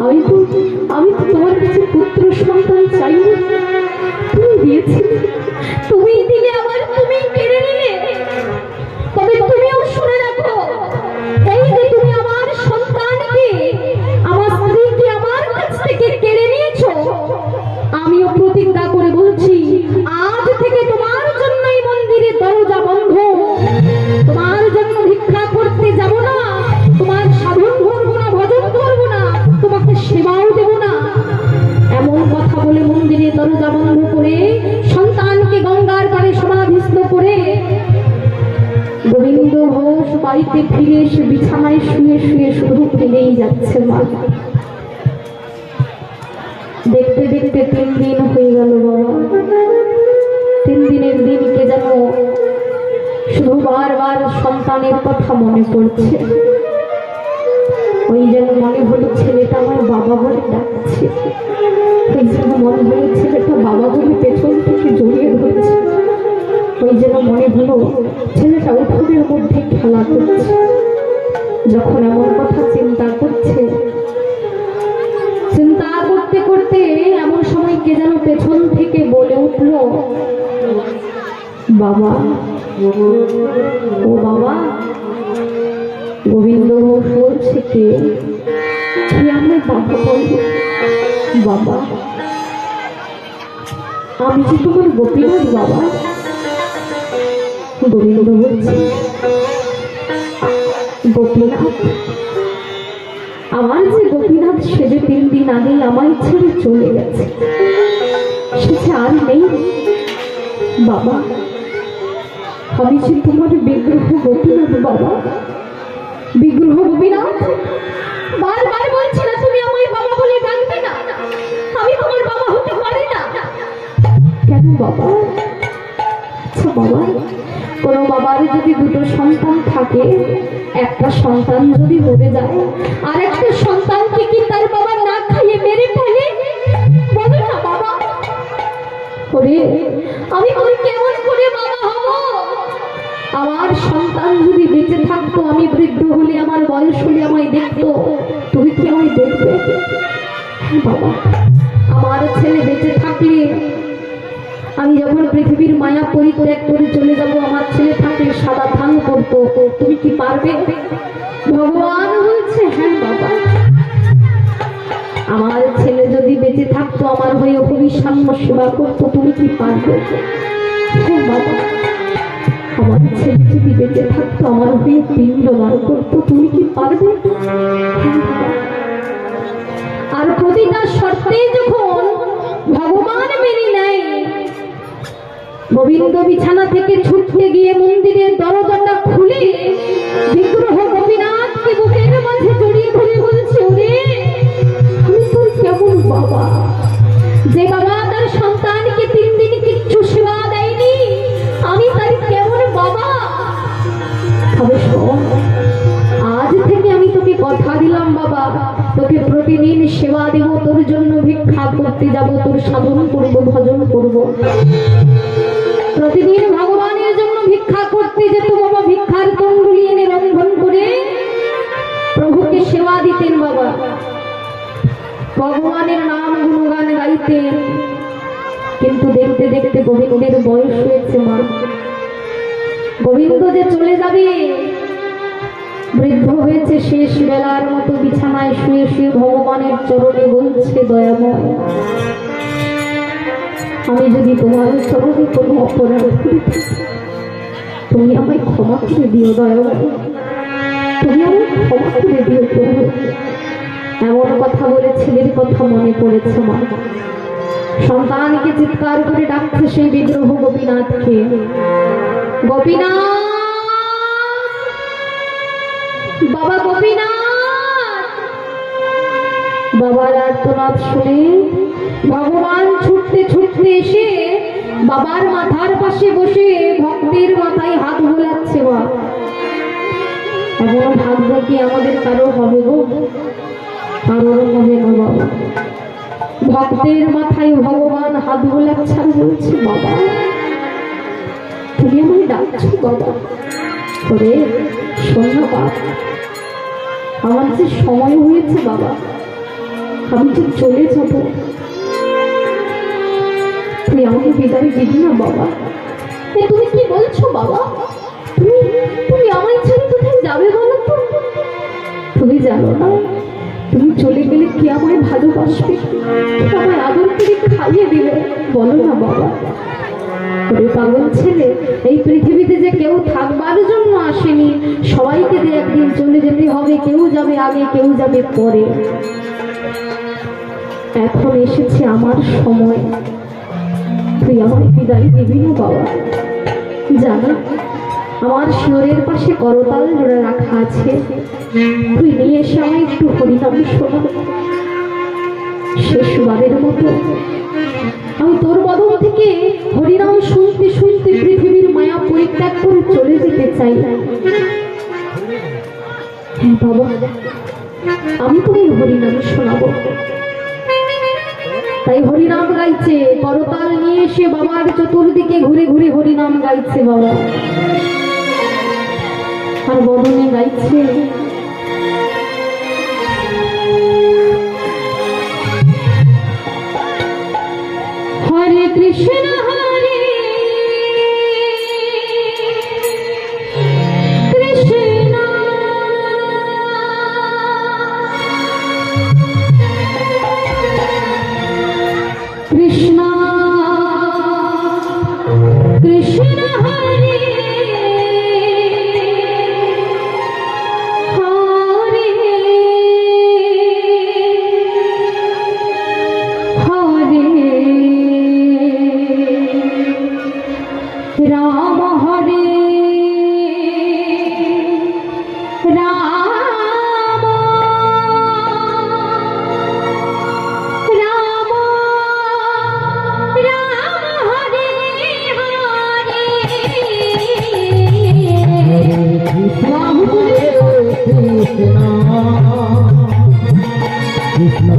আমি তো তোমার কাছে পুত্র সন্তান চাইনি, তুমি দিয়েছিলে, তুমি দিলে আমার, তুমি কেড়ে নিলে। তবে তুমিও শুনে রাখো, এই যে তুমি আমার সন্তানকে, আমার স্ত্রীকে আমার কাছ থেকে কেড়ে নিয়েছো, আমিও প্রতিজ্ঞা করে বলছি আজ থেকে তোমার জন্যই মন্দিরের দরজা বন্ধ। তোমার জন্য ভিক্ষা করতে যাব না, তোমার সাধন করবো না, ভজন করবো না, তোমাকে সেবাও দেব না। এমন কথা বলে মন্দিরের দরজা বন্ধ করে সন্তানকে গঙ্গার পাড়ে সমাধিস্থ করে গোবিন্দ ঘোষ বাড়িতে ফিরে এসে বিছানায় শুয়ে শুয়ে শুধু ফেলেই যাচ্ছে মা। দেখতে দেখতে 3 দিন হয়ে গেল বাবা। 3 দিনের দিনকে যেন শুধু বারবার সন্তানের কথা মনে পড়ছে। ওই যেন মনে হলো ছেলেটা আমার বাবা বলে ডাকছে, ওই যেন মনে হলো ছেলেটা বাবা বলে পেছন থেকে জড়িয়ে ধরছে, ওই যেন মনে হলো ছেলেটা উঠোনের মধ্যে খেলা করছে। যখন এমন কথা চিন্তা করছে, চিন্তা করতে করতে এমন সময় কে যেন পেছন থেকে বলে উঠল, বাবা, ও বাবা। গোবিন্দ বলছে, কে? আমি বাবা বলবো। বাবা, আমি যে তোমার গোপীনাথ বাবা। গোবিন্দ বলছে, গোপীনাথ? আমার যে গোপীনাথ, সে যে 3 দিন আগেই আমায় ছেড়ে চলে গেছে, সে যে আর নেই। বাবা, আমি যে তোমার বিগ্রহ গোপীনাথ বাবা, বিগ্রহ গোপীনাথ। বারবার বলছি না তুমি আমায় বাবা বলে ডাকবে না, আমি তোমার বাবা হতে পারি না। কেন বাবা? আচ্ছা বাবা, কোনো বাবার যদি 2টো সন্তান থাকে, একটা সন্তান যদি মরে যায়, আর একটা সন্তানকে কি তার বাবা না খাইয়ে মেরে ফেলে? বলো না বাবা। ওরে, আমি কেমন করে বাবা হব? আমার সন্তান যদি বেঁচে থাকতো, আমি বৃদ্ধ হলে, আমার বয়স হলে আমায় দেখতো, তুমি কি আমায় দেখবে? বাবা, আমার ছেলে বেঁচে থাকলে, আমি যখন পৃথিবীর মায়া পরিত্যাগ করে চলে যাব, আমার ছেলে থাকলে সাদা থান করতো, তুমি কি পারবে? ভগবান বলছে, হ্যাঁ বাবা, আমার ছেলে যদি বেঁচে থাকতো, আমার হয়ে অভিসাম্য সেবা করতো, তুমি কি পারবে? হ্যাঁ বাবা, আমার ছেলে যদি বেঁচে থাকতো, আমার হয়ে পিণ্ডদান করতো, তুমি কি পারবে? আর প্রতিটা শর্তে যখন ভগবান মেনে নেয়, গোবিন্দ বিছানা থেকে ছুটতে গিয়ে মন্দিরের দরজাটা খুলে বিগ্রহ গোপীনাথকে বুকের মাঝে জড়িয়ে ধরে বলছে, ওরে, আমি তোর কেমন বাবা, যে বাবা তার সন্তানকে 3 দিন কিচ্ছু সেবা দেয়নি, আমি তার কেমন বাবা? তবে শোন, আজ থেকে আমি তোকে কথা দিলাম বাবা, তোকে প্রতিদিন সেবা দেব, তোর জন্য ভিক্ষা করতে যাব, তোর সাধন করব, ভজন করব। প্রতিদিন ভগবানের জন্য ভিক্ষা করতে যেত বাবা, ভিক্ষার তন্ডুলি এনে রন্ধন করে প্রভুকে সেবা দিতেন বাবা, ভগবানের নাম গুণগান গাইতেন। কিন্তু দেখতে দেখতে গোবিন্দের বয়স হয়েছে মা, গোবিন্দ যে চলে যাবে, বৃদ্ধ হয়েছে, শেষ বেলার মতো বিছানায় শুয়ে শুয়ে ভগবানের চরণে বলছে, দয়াময়, আমি যদি তোমার চরণে কোনো অপরাধ করি, তুমি আমায় ক্ষমা করে দিও দয়াময়, তুমি আমায় ক্ষমা করে দিও প্রভু। এমন কথা বলে ছেলের কথা মনে পড়েছে মা। সন্তানকে চিৎকার করে ডাকছে সেই বিগ্রহ গোপীনাথকে, গোপীনাথ, বাবা গোপীনাথ। বাবার আর্তনাদ শুনে ভগবান ছুটতে ছুটতে এসে বাবার মাথার পাশে বসে ভক্তের মাথায় হাত বোলাচ্ছে। মা, এমন ভাগ্য কি আমাদের কারো হবে গো? কারোর হবে না বাবা। ভক্তের মাথায় ভগবান হাত বোলাচ্ছে আর বলছে, বাবা তুমি আমায় ডাকছো বাবা। ওরে শোন না বাবা, আমার যে সময় হয়েছে বাবা, আমি যে চলে যাব, তুই আমাকে বিদায় দিবি না বাবা? এ তুমি কি বলছো বাবা? তুমি তুমি আমায় ছেড়ে কোথায় যাবে বলো তো? তুমি জানো না, তুমি চলে গেলে কে আমায় ভালোবাসবে, কে আমায় আদর করে খাইয়ে দিবে? বলো না বাবা। ওরে পাগল ছেলে, এই পৃথিবীতে যে কেউ থাকবার জন্য আসেনি, সবাইকে যে একদিন চলে যেতে হবে। কেউ যাবে আগে, কেউ যাবে পরে। এখন এসেছে আমার সময়, তুই আমায় বিদায় দিবি না বাবা? জানা, আমার শিওরের পাশে করতাল জোড়া রাখা আছে, তুই নিয়ে এসে আমায় একটু হরিনাম শোনা। শেষবারের মতো আমি তোর বদল থেকে হরিনাম শুনতে শুনতে পৃথিবীর মায়া পরিত্যাগ করে চলে যেতে চাই। হ্যাঁ বাবা, আমি তোকে হরিনাম শোনাবো। তাই হরিনাম গাইছে, করতাল নিয়ে এসে বাবার চতুর্দিকে ঘুরে ঘুরে হরিনাম গাইছে বাবা। আর বদনে গাইছে, হরে কৃষ্ণ হরে কৃষ্ণ কৃষ্ণ কৃষ্ণ হরে রাম হরে রাম রাম রাম হরে হরে রাম হরে কৃষ্ণ কৃষ্ণ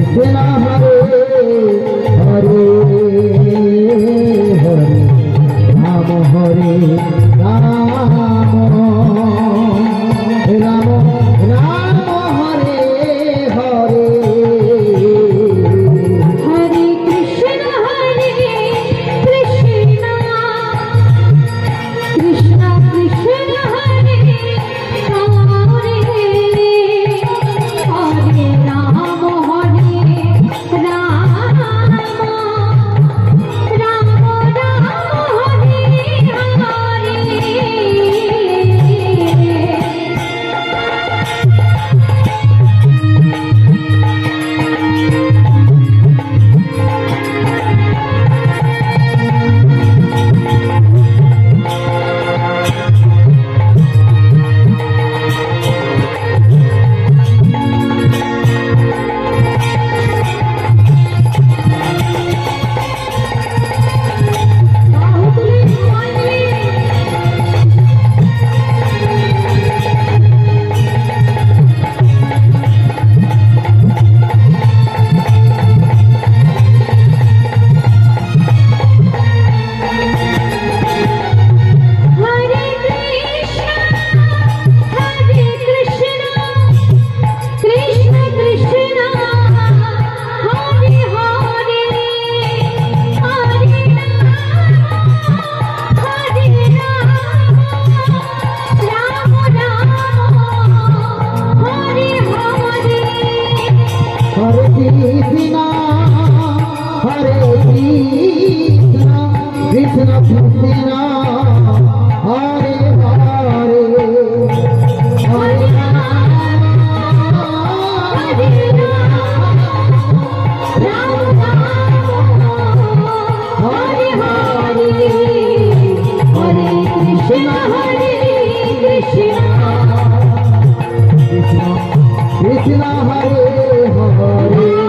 কৃষ্ণ হরে হরে হরে রাম হরে রাম রাম রাম হরে হরে হরে কৃষ্ণ কৃষ্ণ কৃষ্ণ কৃষ্ণ হরে হরে হরে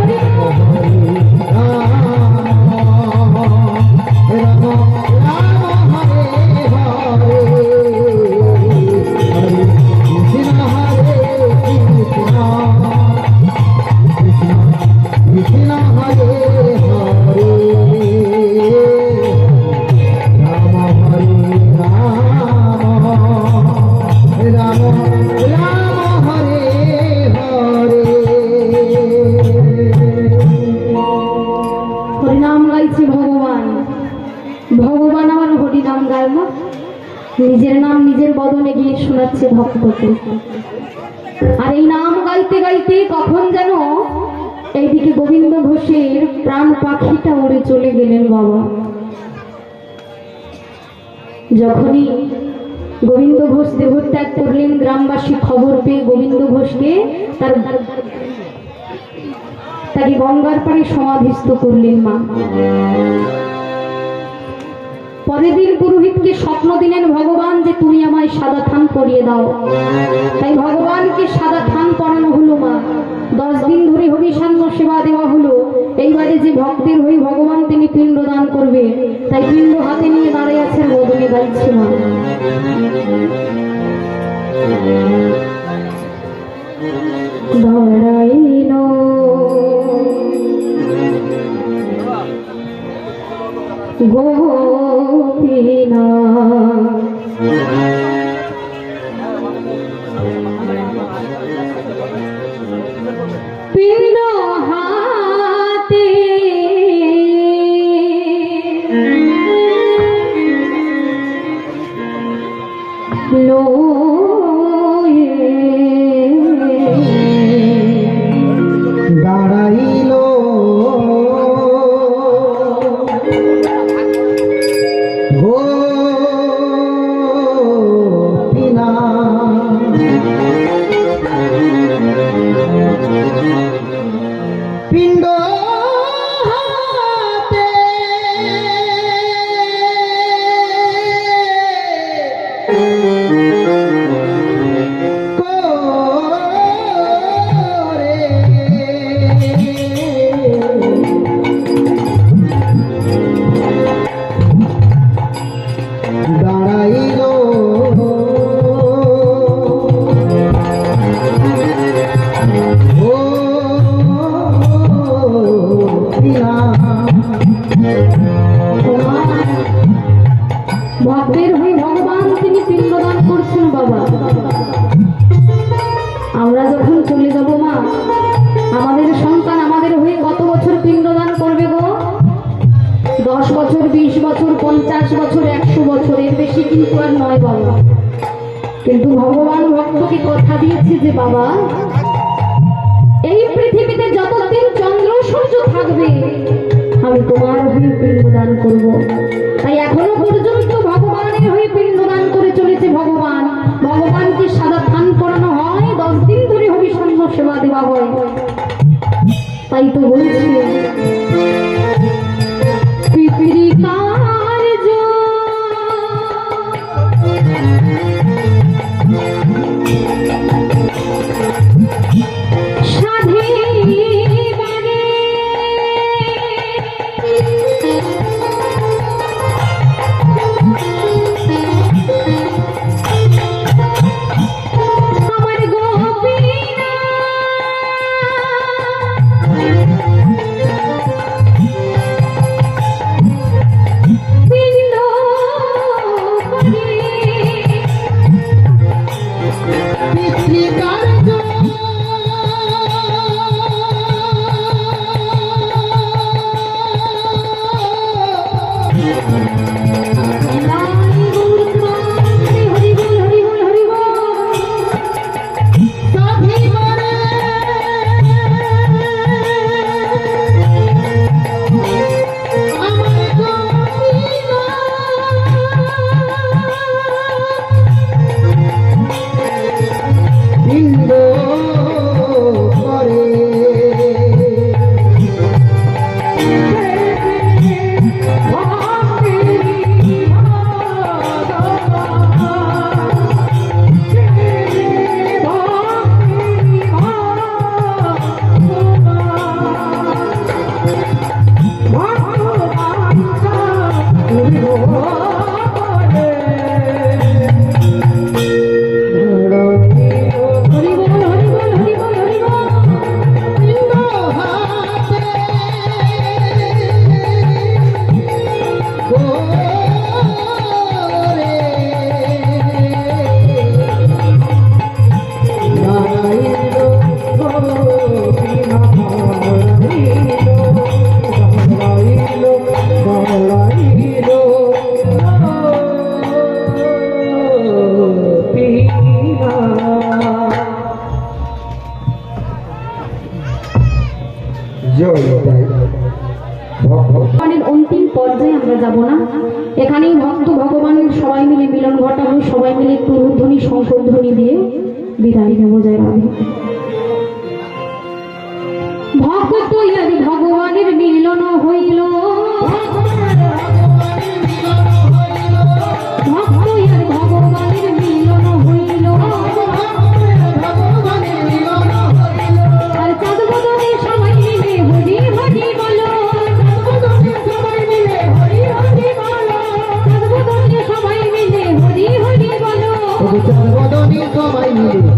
রাম হরে রাম রাম রাম হরে হরে কৃষ্ণ কৃষ্ণ হরে হরে হরে কৃষ্ণ হরে হরে বদনে গিয়ে শোনাচ্ছে ভক্তকে। আর এই নাম গাইতে গাইতে কখন যেন এইদিকে গোবিন্দ ঘোষের প্রাণ পাখিটা উড়ে চলে গেলেন বাবা। যখনই গোবিন্দ ঘোষ দেহত্যাগ করলেন, গ্রামবাসী খবর পেয়ে গোবিন্দ ঘোষকে তাকে গঙ্গার পাড়ে সমাধিস্থ করলেন মা। পরের দিন পুরোহিতকে স্বপ্ন দিলেন ভগবান যে তুমি আমায় সাদা থান পরিয়ে দাও। তাই ভগবানকে সাদা থান পরানো হলো মা। 10 দিন ধরে হরিসান্ন সেবা দেওয়া হলো। এইবারে যে ভক্তের হয়ে ভগবান তিনি পিণ্ড দান করবে, তাই পিণ্ড হাতে নিয়ে দাঁড়িয়ে আছেন, বদনে গাইছে মা। দাঁড়াইলো গোপীনা পিণ্ড হাতে দাঁড়াইল গোপীনা পিণ্ড হাতে দাঁড়াইল ভক্তের হয়ে ভগবান তিনি পিণ্ডদান করছেন বাবা। আমরা যখন চলে যাব মা, আমাদের সন্তান আমাদের হয়ে কত বছর পিণ্ডদান করবে গো? 10 বছর, 20 বছর, 50 বছর, 100 বছর, এর বেশি কিন্তু আর নয় বাবা। কিন্তু ভগবান ভক্তকে কথা দিয়েছে যে বাবা, এই পৃথিবীতে যতদিন চন্দ্র সূর্য থাকবে আমি তোমার হয়ে পিণ্ডদান করব। তাই এখনো পর্যন্ত ভগবানের হয়ে পিণ্ডদান করে চলেছে ভগবান। ভগবানকে সাদা থান পরানো হয়, 10 দিন ধরে হরিসন্ন সেবা দেওয়া হয়। তাই তো বলছি পিপিরি কার্য সাধিবারে আমার গোপীনা পিণ্ড করে পিতৃকার্য সাধিবারে আমার গোপীনা পিণ্ড যাব না, এখানেই ভক্ত ভগবানের সবাই মিলে মিলন ঘটাবো, সবাই মিলে একটু ধ্বনি শঙ্করধ্বনি দিয়ে বিদায় নেবো। জয় রাধে। ভক্ত আর ভগবানের মিলন হইল, ভক্ত আর ভগবানের মিলন হইল, আর চাঁদ বদনে সবাই মিলে হরি হরি বলো, চাঁদ বদনে সবাই মিলে হরি হরি বলো, সর্বদনী সবাই মিলে